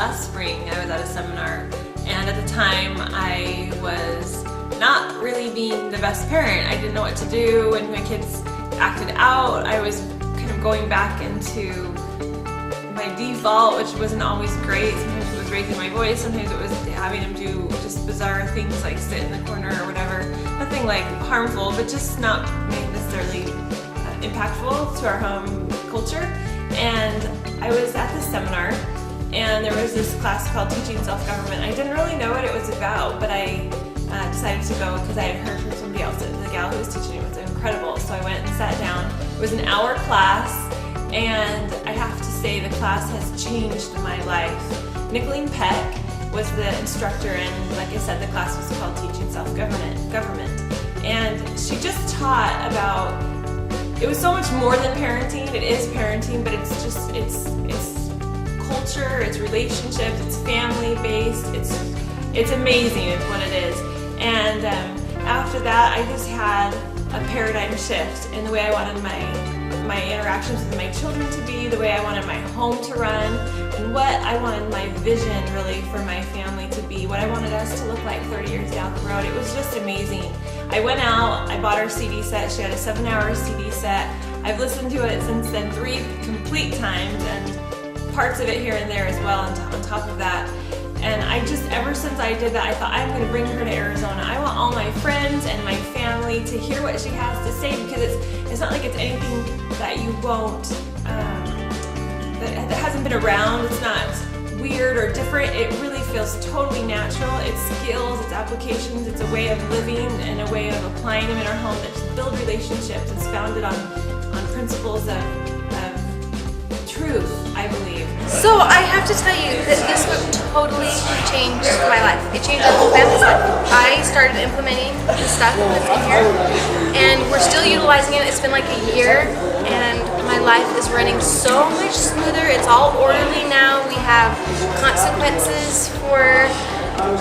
last spring I was at a seminar, and at the time I was not really being the best parent. I didn't know what to do when my kids acted out. I was kind of going back into my default, which wasn't always great. Sometimes it was raising my voice, sometimes it was having them do just bizarre things like sit in the corner or whatever. Nothing like harmful, but just not necessarily impactful to our home culture. And I was at this seminar, and there was this class called Teaching Self-Government. I didn't really know what it was about, but I decided to go because I had heard from somebody else that the gal who was teaching it was incredible. So I went and sat down. It was an hour class, and I have to say the class has changed my life. Nicholeen Peck was the instructor, and like I said, the class was called Teaching Self-Government. And she just taught about, it was so much more than parenting. It is parenting, but it's culture, it's relationships, it's family-based, it's amazing is what it is. And after that, I just had a paradigm shift in the way I wanted my interactions with my children to be, the way I wanted my home to run, and what I wanted my vision really for my family to be, what I wanted us to look like 30 years down the road. It was just amazing. I went out, I bought her CD set. She had a 7-hour CD set. I've listened to it since then 3 complete times, and parts of it here and there as well on top of that. And I just, ever since I did that, I thought, I'm going to bring her to Arizona. I want all my friends and my family to hear what she has to say, because it's not like it's anything that you won't, that hasn't been around. It's not weird or different. It really feels totally natural. It's skills, it's applications, it's a way of living and a way of applying them in our home that just build relationships. It's founded on principles of truth, I believe. So I have to tell you that this book totally changed my life. It changed our whole family's life. I started implementing the stuff that's in here, and we're still utilizing it. It's been like a year, and my life is running so much smoother. It's all orderly now. We have consequences for,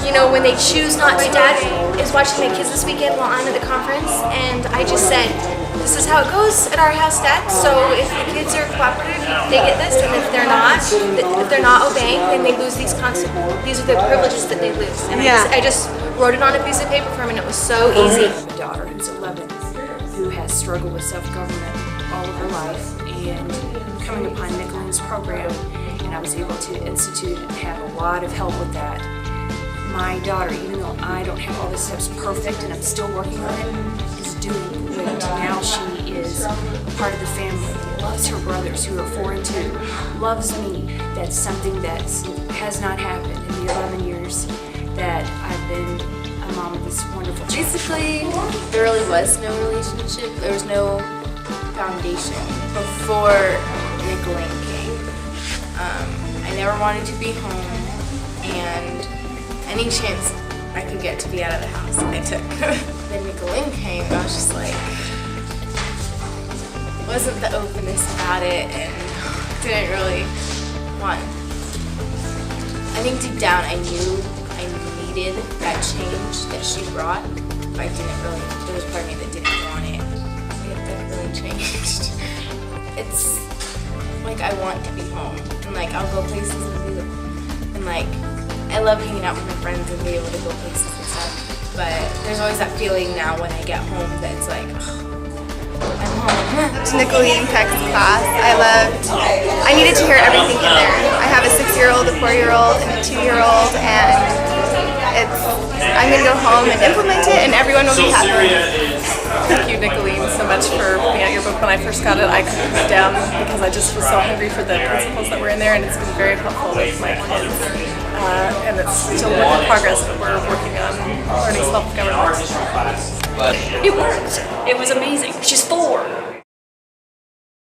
you know, when they choose not to. Dad is watching my kids this weekend while I'm at the conference, and I just said, this is how it goes at our house, Dad. So if the kids are cooperative, they get this, and if they're not obeying, then they lose these these are the privileges that they lose. And I just wrote it on a piece of paper for them, and it was so easy. I have a daughter who's 11 who has struggled with self-government all of her life, and coming upon Nicholeen's program, and I was able to institute and have a lot of help with that. My daughter, even though I don't have all the steps perfect and I'm still working on it, is doing great. Now she is a part of the family, loves her brothers who are 4 and 2, loves me. That's something that has not happened in the 11 years that I've been a mom of this wonderful child. Basically, there really was no relationship. There was no foundation before Nicholeen came. I never wanted to be home, and any chance I could get to be out of the house, I took. Then Nicholeen came, and I was just like, wasn't the openness about it, and didn't really want. I think deep down I knew I needed that change that she brought, but I didn't really, there was part of me that didn't want it. That really changed. It's like I want to be home, and like I'll go places and like I love hanging out with my friends and being able to go places and stuff, but there's always that feeling now when I get home that it's like, I'm home. To Nicholeen Peck's class, I needed to hear everything in there. I have a 6-year-old, a 4-year-old, and a 2-year-old, and I'm going to go home and implement it, and everyone will be happy. Thank you, Nicholeen, so much for putting out your book. When I first got it, I couldn't put it down because I just was so hungry for the principles that were in there, and it's been very helpful with my kids. And it's still a work in progress that we're working on learning self-government. It worked. It was amazing.